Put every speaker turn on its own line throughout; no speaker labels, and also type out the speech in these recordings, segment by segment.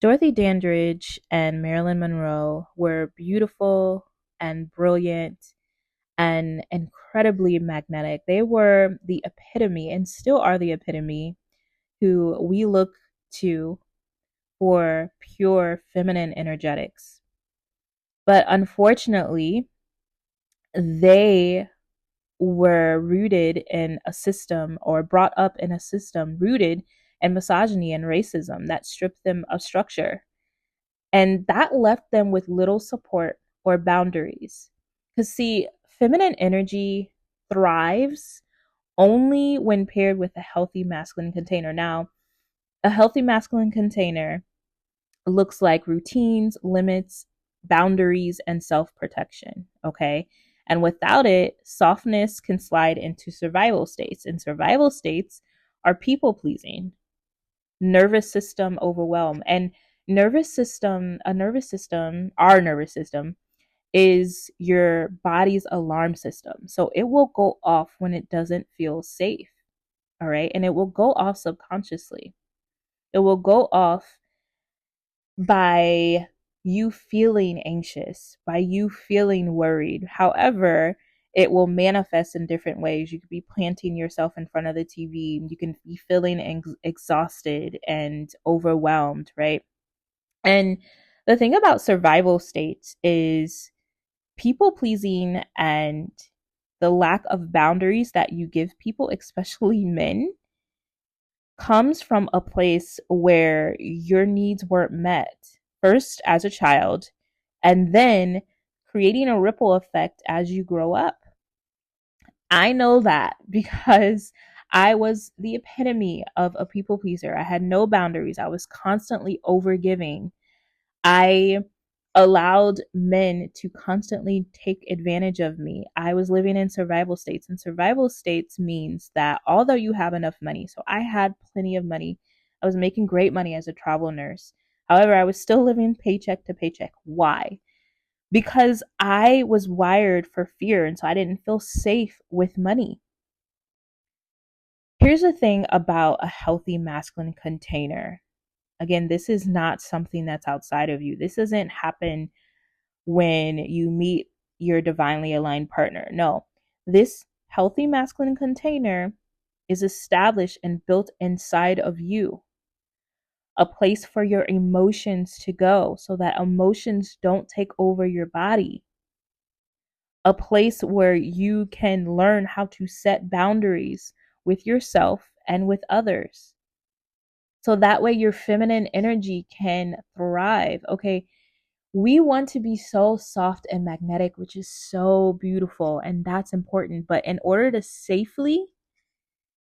Dorothy Dandridge and Marilyn Monroe were beautiful and brilliant and incredibly magnetic. They were the epitome and still are the epitome who we look to for pure feminine energetics. But unfortunately, they were rooted in a system or brought up in a system rooted in misogyny and racism that stripped them of structure. And that left them with little support or boundaries. Because, see, feminine energy thrives only when paired with a healthy masculine container. Now, a healthy masculine container looks like routines, limits, boundaries, and self protection. Okay. And without it, softness can slide into survival states. And survival states are people pleasing, nervous system overwhelm. And our nervous system is your body's alarm system. So it will go off when it doesn't feel safe. All right. And it will go off subconsciously. It will go off by you feeling anxious, by you feeling worried. However, it will manifest in different ways. You could be planting yourself in front of the TV. You can be feeling exhausted and overwhelmed, right? And the thing about survival states is people pleasing and the lack of boundaries that you give people, especially men, comes from a place where your needs weren't met, first as a child, and then creating a ripple effect as you grow up. I know that because I was the epitome of a people pleaser. I had no boundaries. I was constantly overgiving. I allowed men to constantly take advantage of me. I was living in survival states, and survival states means that although you have enough money, so I had plenty of money, I was making great money as a travel nurse. However, I was still living paycheck to paycheck. Why? Because I was wired for fear, and so I didn't feel safe with money. Here's the thing about a healthy masculine container. Again, this is not something that's outside of you. This doesn't happen when you meet your divinely aligned partner. No, this healthy masculine container is established and built inside of you, a place for your emotions to go so that emotions don't take over your body, a place where you can learn how to set boundaries with yourself and with others. So that way your feminine energy can thrive. Okay, we want to be so soft and magnetic, which is so beautiful, and that's important. But in order to safely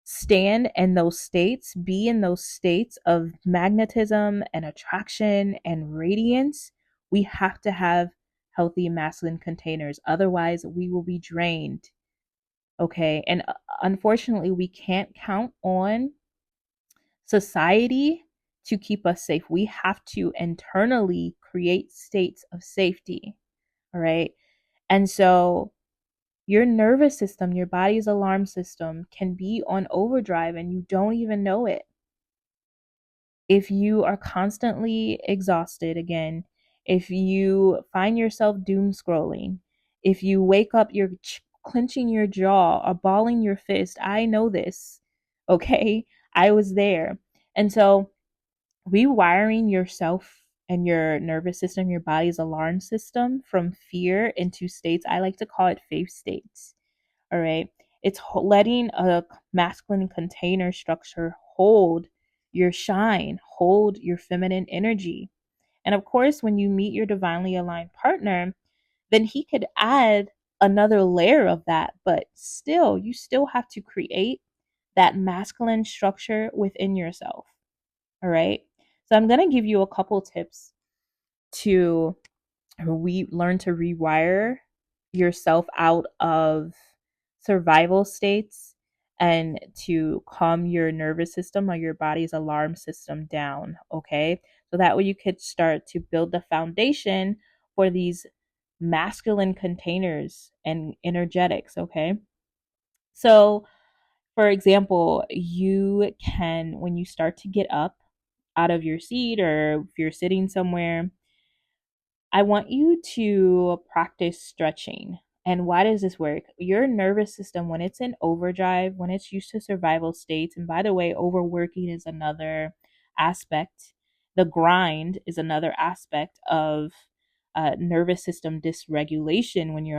stand in those states, be in those states of magnetism and attraction and radiance, we have to have healthy masculine containers. Otherwise, we will be drained. Okay. And unfortunately, we can't count on society to keep us safe. We have to internally create states of safety. All right. And so your nervous system, your body's alarm system can be on overdrive and you don't even know it. If you are constantly exhausted, again, if you find yourself doom scrolling, if you wake up, you're clenching your jaw or balling your fist, I know this. Okay. I was there. And so rewiring yourself and your nervous system, your body's alarm system from fear into states, I like to call it faith states. All right. It's letting a masculine container structure hold your shine, hold your feminine energy. And of course, when you meet your divinely aligned partner, then he could add another layer of that. But still, you still have to create that masculine structure within yourself. All right. So I'm going to give you a couple tips to learn to rewire yourself out of survival states and to calm your nervous system or your body's alarm system down. Okay. So that way you could start to build the foundation for these masculine containers and energetics. Okay. So, for example, you can, when you start to get up, out of your seat or if you're sitting somewhere, I want you to practice stretching. And why does this work? Your nervous system, when it's in overdrive, when it's used to survival states, and by the way, overworking is another aspect, the grind is another aspect of nervous system dysregulation. When your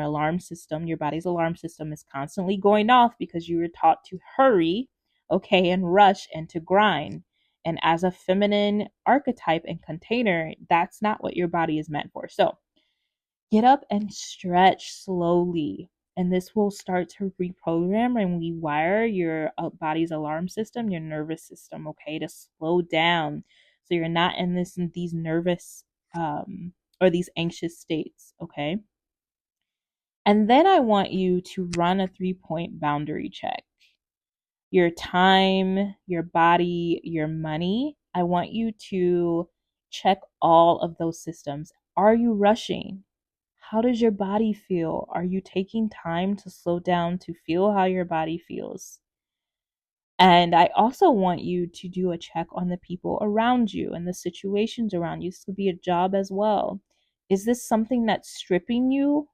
body's alarm system is constantly going off because you were taught to hurry, okay, and rush and to grind. And as a feminine archetype and container, that's not what your body is meant for. So get up and stretch slowly. And this will start to reprogram and rewire your body's alarm system, your nervous system, okay, to slow down. So you're not in these nervous or these anxious states, okay? And then I want you to run a 3-point boundary check. Your time, your body, your money. I want you to check all of those systems. Are you rushing? How does your body feel? Are you taking time to slow down to feel how your body feels? And I also want you to do a check on the people around you and the situations around you. This could be a job as well. Is this something that's stripping you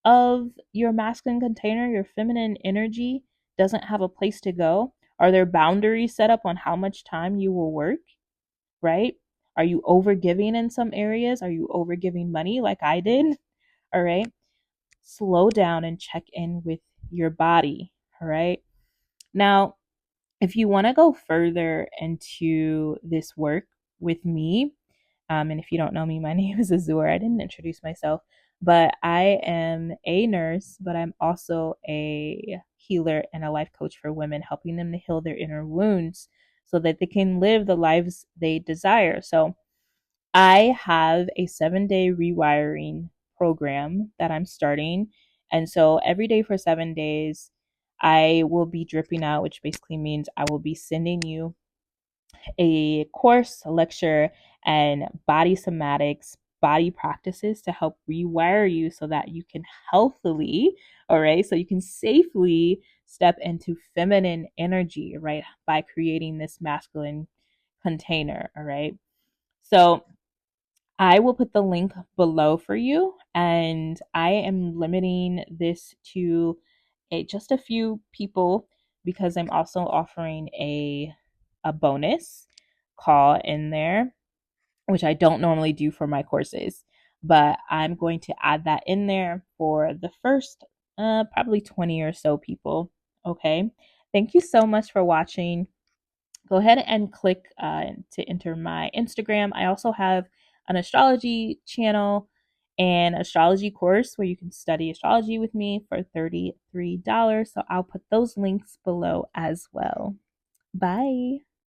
of your masculine container, your feminine energy doesn't have a place to go? Are there boundaries set up on how much time you will work, right? Are you overgiving in some areas? Are you overgiving money like I did? All right. Slow down and check in with your body. All right. Now, if you want to go further into this work with me, and if you don't know me, my name is Azur. I didn't introduce myself, but I am a nurse, but I'm also a healer and a life coach for women, helping them to heal their inner wounds so that they can live the lives they desire. So I have a 7-day rewiring program that I'm starting. And so every day for 7 days, I will be dripping out, which basically means I will be sending you a course, a lecture, and body somatics, body practices to help rewire you so that you can healthily, all right, so you can safely step into feminine energy, right, by creating this masculine container, all right? So I will put the link below for you, and I am limiting this to just a few people because I'm also offering a bonus call in there, which I don't normally do for my courses, but I'm going to add that in there for the first probably 20 or so people. Okay. Thank you so much for watching. Go ahead and click to enter my Instagram. I also have an astrology channel and astrology course where you can study astrology with me for $33. So I'll put those links below as well. Bye.